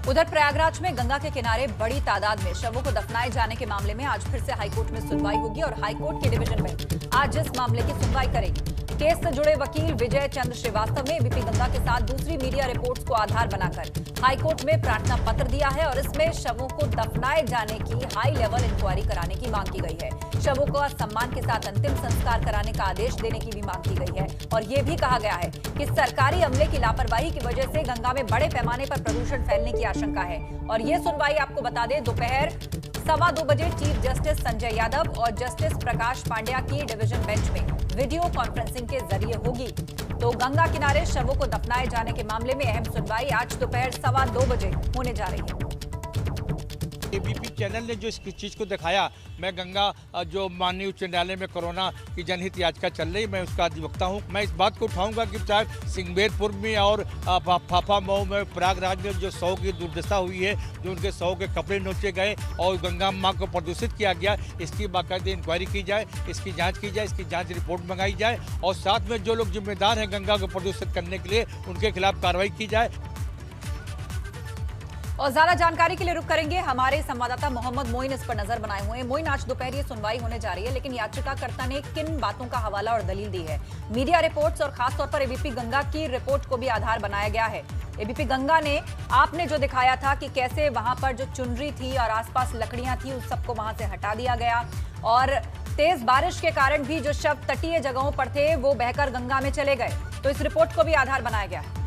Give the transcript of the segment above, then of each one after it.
उधर प्रयागराज में गंगा के किनारे बड़ी तादाद में शवों को दफनाए जाने के मामले में आज फिर से हाईकोर्ट में सुनवाई होगी और हाईकोर्ट की डिवीजन बेंच आज इस मामले की सुनवाई करेगी। केस से जुड़े वकील विजय चंद्र श्रीवास्तव ने एबीपी गंगा के साथ दूसरी मीडिया रिपोर्ट्स को आधार बनाकर हाईकोर्ट में प्रार्थना पत्र दिया है और इसमें शवों को दफनाए जाने की हाई लेवल इंक्वायरी कराने की मांग की गई है। शवों को सम्मान के साथ अंतिम संस्कार कराने का आदेश देने की भी मांग की गई है और ये भी कहा गया है कि सरकारी अमले की लापरवाही की वजह से गंगा में बड़े पैमाने पर प्रदूषण फैलने की आशंका है। और ये सुनवाई आपको बता दें दोपहर 2:15 बजे चीफ जस्टिस संजय यादव और जस्टिस प्रकाश पांड्या की डिवीजन बेंच में वीडियो कॉन्फ्रेंसिंग के जरिए होगी। तो गंगा किनारे शवों को दफनाए जाने के मामले में अहम सुनवाई आज दोपहर 2:15 बजे होने जा रही है। एबीपी चैनल ने जो इस चीज को दिखाया, मैं गंगा जो माननीय उच्च न्यायालय में कोरोना की जनहित याचिका चल रही, मैं उसका अधिवक्ता हूं। मैं इस बात को उठाऊंगा कि चाहे सिंगबेरपुर में और फाफामऊ में, प्रयागराज में जो शव की दुर्दशा हुई है, जो उनके शव के कपड़े नोचे गए और गंगा मां को प्रदूषित किया गया, इसकी बाकायदे इंक्वायरी की जाए, इसकी जाँच की जाए, इसकी जाँच रिपोर्ट मंगाई जाए और साथ में जो लोग जिम्मेदार हैं गंगा को प्रदूषित करने के लिए, उनके खिलाफ कार्रवाई की जाए। और ज्यादा जानकारी के लिए रुक करेंगे हमारे संवाददाता मोहम्मद मोइन इस पर नजर बनाए हुए हैं। मोइन, आज दोपहर ये सुनवाई होने जा रही है, लेकिन याचिकाकर्ता ने किन बातों का हवाला और दलील दी है? मीडिया रिपोर्ट्स और खासतौर पर एबीपी गंगा की रिपोर्ट को भी आधार बनाया गया है। एबीपी गंगा ने आपने जो दिखाया था कि कैसे वहां पर जो चुनरी थी और आसपास लकड़ियां थी उस सबको वहां से हटा दिया गया और तेज बारिश के कारण भी जो शव तटीय जगहों पर थे वो बहकर गंगा में चले गए। तो इस रिपोर्ट को भी आधार बनाया गया है।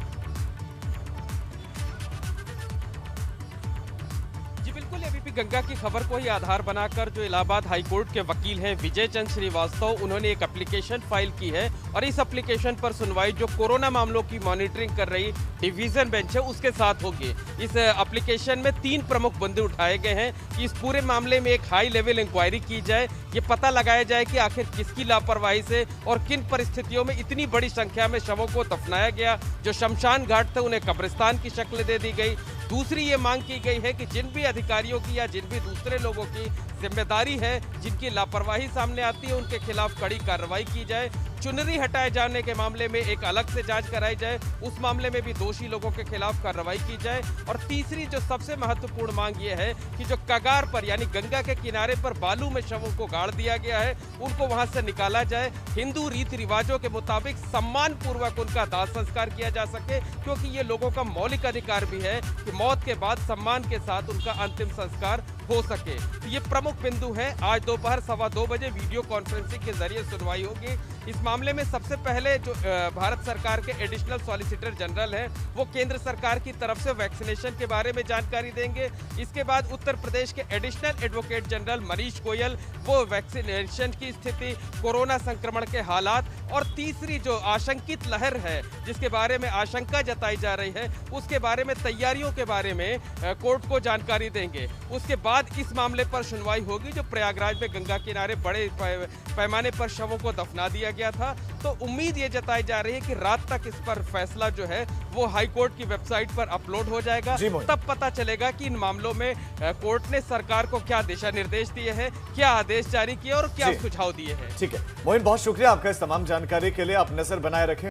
एबीपी गंगा की खबर को ही आधार बनाकर जो इलाहाबाद हाईकोर्ट के वकील हैं विजय चंद्र श्रीवास्तव, उन्होंने एक एप्लीकेशन फाइल की है और इस एप्लीकेशन पर सुनवाई जो कोरोना मामलों की मॉनिटरिंग कर रही डिवीजन बेंच है उसके साथ होगी। इस एप्लीकेशन में 3 प्रमुख मुद्दे उठाए गए हैं कि इस पूरे मामले में एक हाई लेवल इंक्वायरी की जाए, ये पता लगाया जाए कि आखिर किसकी लापरवाही से और किन परिस्थितियों में इतनी बड़ी संख्या में शवों को दफनाया गया। जो शमशान घाट थे उन्हें कब्रिस्तान की शक्ल दे दी गई। दूसरी ये मांग की गई है कि जिन भी अधिकारियों की या जिन भी दूसरे लोगों की जिम्मेदारी है, जिनकी लापरवाही सामने आती है, उनके खिलाफ कड़ी कार्रवाई की जाए। चुनरी हटाए जाने के मामले में एक अलग से जांच कराई जाए, उस मामले में भी दोषी लोगों के खिलाफ कार्रवाई की जाए। और तीसरी जो सबसे महत्वपूर्ण मांग ये है कि जो कगार पर यानी गंगा के किनारे पर बालू में शवों को गाड़ दिया गया है, उनको वहां से निकाला जाए। हिंदू रीति रिवाजों के मुताबिक सम्मान पूर्वक उनका दाह संस्कार किया जा सके, क्योंकि ये लोगों का मौलिक अधिकार भी है कि मौत के बाद सम्मान के साथ उनका अंतिम संस्कार हो सके। तो ये प्रमुख बिंदु है। आज दोपहर 2:15 बजे वीडियो कॉन्फ्रेंसिंग के जरिए सुनवाई होगी। इस मामले में सबसे पहले जो भारत सरकार के एडिशनल सॉलिसिटर जनरल हैं, वो केंद्र सरकार की तरफ से वैक्सीनेशन के बारे में जानकारी देंगे। इसके बाद उत्तर प्रदेश के additional advocate general Manish Goyal, वो वैक्सीनेशन की स्थिति, कोरोना संक्रमण के हालात और तीसरी जो आशंकित लहर है जिसके बारे में आशंका जताई जा रही है, उसके बारे में तैयारियों के बारे में कोर्ट को जानकारी देंगे। उसके बाद इस मामले पर सुनवाई होगी जो प्रयागराज में गंगा किनारे बड़े पैमाने पर शवों को दफना दिया गया था। तो उम्मीद ये जताई जा रही है कि रात तक इस पर फैसला जो है वो हाईकोर्ट की वेबसाइट पर अपलोड हो जाएगा। तब पता चलेगा कि इन मामलों में कोर्ट ने सरकार को क्या दिशा निर्देश दिए हैं, क्या आदेश जारी किए और क्या सुझाव दिए हैं। ठीक है मोइन, बहुत शुक्रिया आपका इस तमाम जानकारी के लिए। आप नजर बनाए रखें।